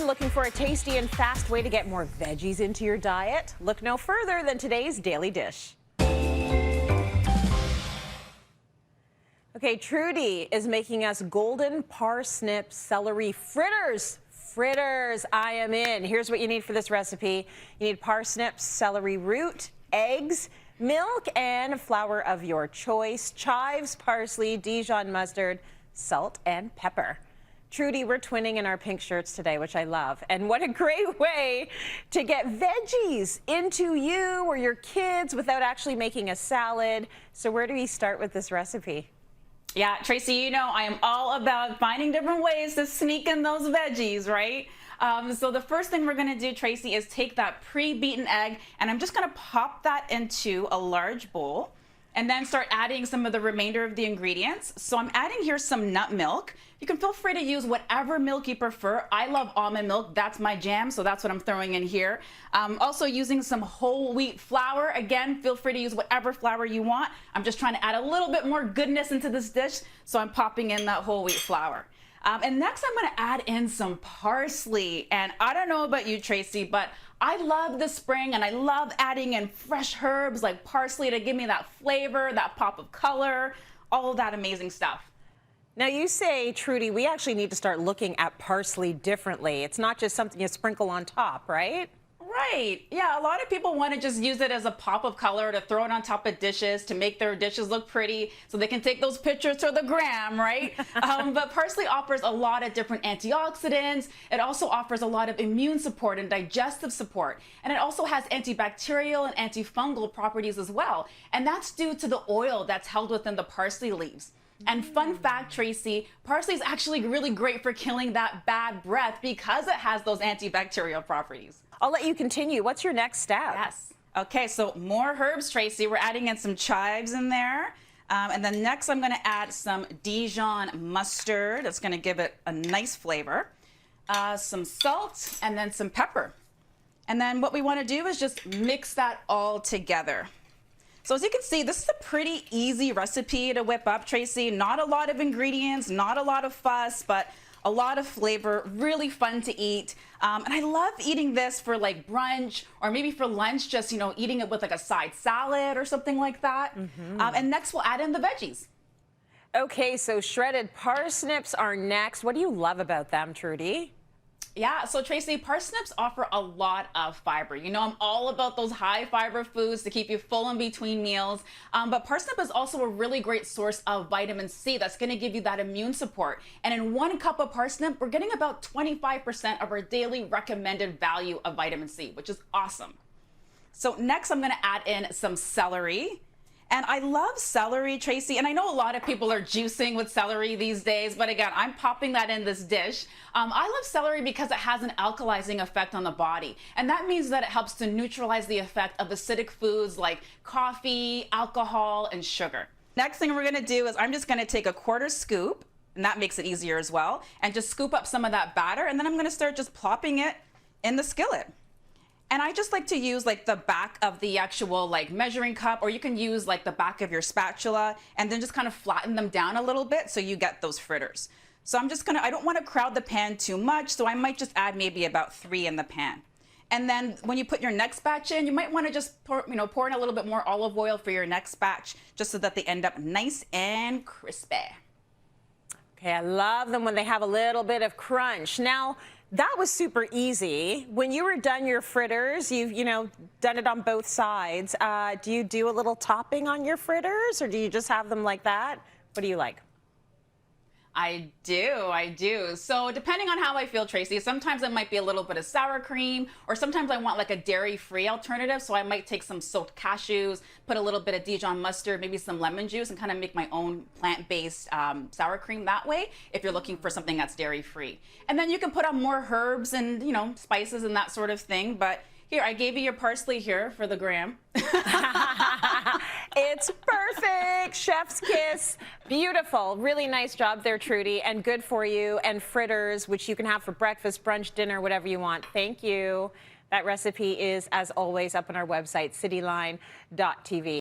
everyone. Looking for a tasty and fast way to get more veggies into your diet? Look no further than today's Daily Dish. Okay, Trudy is making us golden parsnip celery fritters. Fritters, I am in. Here's what you need for this recipe. You need parsnips, celery root, eggs, milk, and flour of your choice, chives, parsley, Dijon mustard, salt, and pepper. Trudy, we're twinning in our pink shirts today, which I love. And what a great way to get veggies into you or your kids without actually making a salad. So where do we start with this recipe? Yeah, Tracy, you know I am all about finding different ways to sneak in those veggies, right? So the first thing we're going to do, Tracy, is take that pre-beaten egg, and I'm just going to pop that into a large bowl and then start adding some of the remainder of the ingredients. So I'm adding here some nut milk. You can feel free to use whatever milk you prefer. I love almond milk. That's my jam, so that's what I'm throwing in here. Also using some whole wheat flour. Again, feel free to use whatever flour you want. I'm just trying to add a little bit more goodness into this dish, so I'm popping in that whole wheat flour. And next I'm gonna add in some parsley. And I don't know about you, Tracy, but I love the spring and I love adding in fresh herbs like parsley to give me that flavor, that pop of color, all of that amazing stuff. Now you say, Trudy, we actually need to start looking at parsley differently. It's not just something you sprinkle on top, right? Right. Yeah, a lot of people want to just use it as a pop of color to throw it on top of dishes to make their dishes look pretty so they can take those pictures to the gram, right? But parsley offers a lot of different antioxidants. It also offers a lot of immune support and digestive support. And it also has antibacterial and antifungal properties as well. And that's due to the oil that's held within the parsley leaves. And fun fact, Tracy, parsley is actually really great for killing that bad breath because it has those antibacterial properties. I'll let you continue. What's your next step? Yes. Okay, so more herbs, Tracy. We're adding in some chives in there. And then next I'm going to add some Dijon mustard. That's going to give it a nice flavor. Some salt and then some pepper. And then what we want to do is just mix that all together. So as you can see, this is a pretty easy recipe to whip up, Tracy. Not a lot of ingredients, not a lot of fuss, but a lot of flavor, really fun to eat. And I love eating this for like brunch or maybe for lunch, just, you know, eating it with like a side salad or something like that. And next we'll add in the veggies. Okay, so shredded parsnips are next. What do you love about them, Trudy? Yeah, so Tracy, parsnips offer a lot of fiber. You know, I'm all about those high fiber foods to keep you full in between meals. But parsnip is also a really great source of vitamin C that's going to give you that immune support. And in 1 cup of parsnip, we're getting about 25% of our daily recommended value of vitamin C, which is awesome. So next I'm going to add in some celery. And I love celery, Tracy, and I know a lot of people are juicing with celery these days, but again, I'm popping that in this dish. I love celery because it has an alkalizing effect on the body, and that means that it helps to neutralize the effect of acidic foods like coffee, alcohol, and sugar. Next thing we're gonna do is I'm just gonna take a 1/4 scoop, and that makes it easier as well, and just scoop up some of that batter, and then I'm gonna start just plopping it in the skillet. And I just like to use like the back of the actual like measuring cup, or you can use like the back of your spatula and then just kind of flatten them down a little bit so you get those fritters. So I'm just gonna, I don't want to crowd the pan too much, so I might just add maybe about 3 in the pan. And then when you put your next batch in, you might want to just pour in a little bit more olive oil for your next batch, just so that they end up nice and crispy. Okay, I love them when they have a little bit of crunch. Now, that was super easy. When you were done your fritters, you've, done it on both sides. Do you do a little topping on your fritters, or do you just have them like that? What do you like? I do. So depending on how I feel, Tracy, sometimes it might be a little bit of sour cream, or sometimes I want like a dairy-free alternative. So I might take some soaked cashews, put a little bit of Dijon mustard, maybe some lemon juice, and kind of make my own plant-based sour cream that way, if you're looking for something that's dairy-free. And then you can put on more herbs and, spices and that sort of thing. But here, I gave you your parsley here for the gram. It's perfect. Chef's kiss. Beautiful. Really nice job there, Trudy. And good for you. And fritters, which you can have for breakfast, brunch, dinner, whatever you want. Thank you. That recipe is, as always, up on our website, cityline.tv.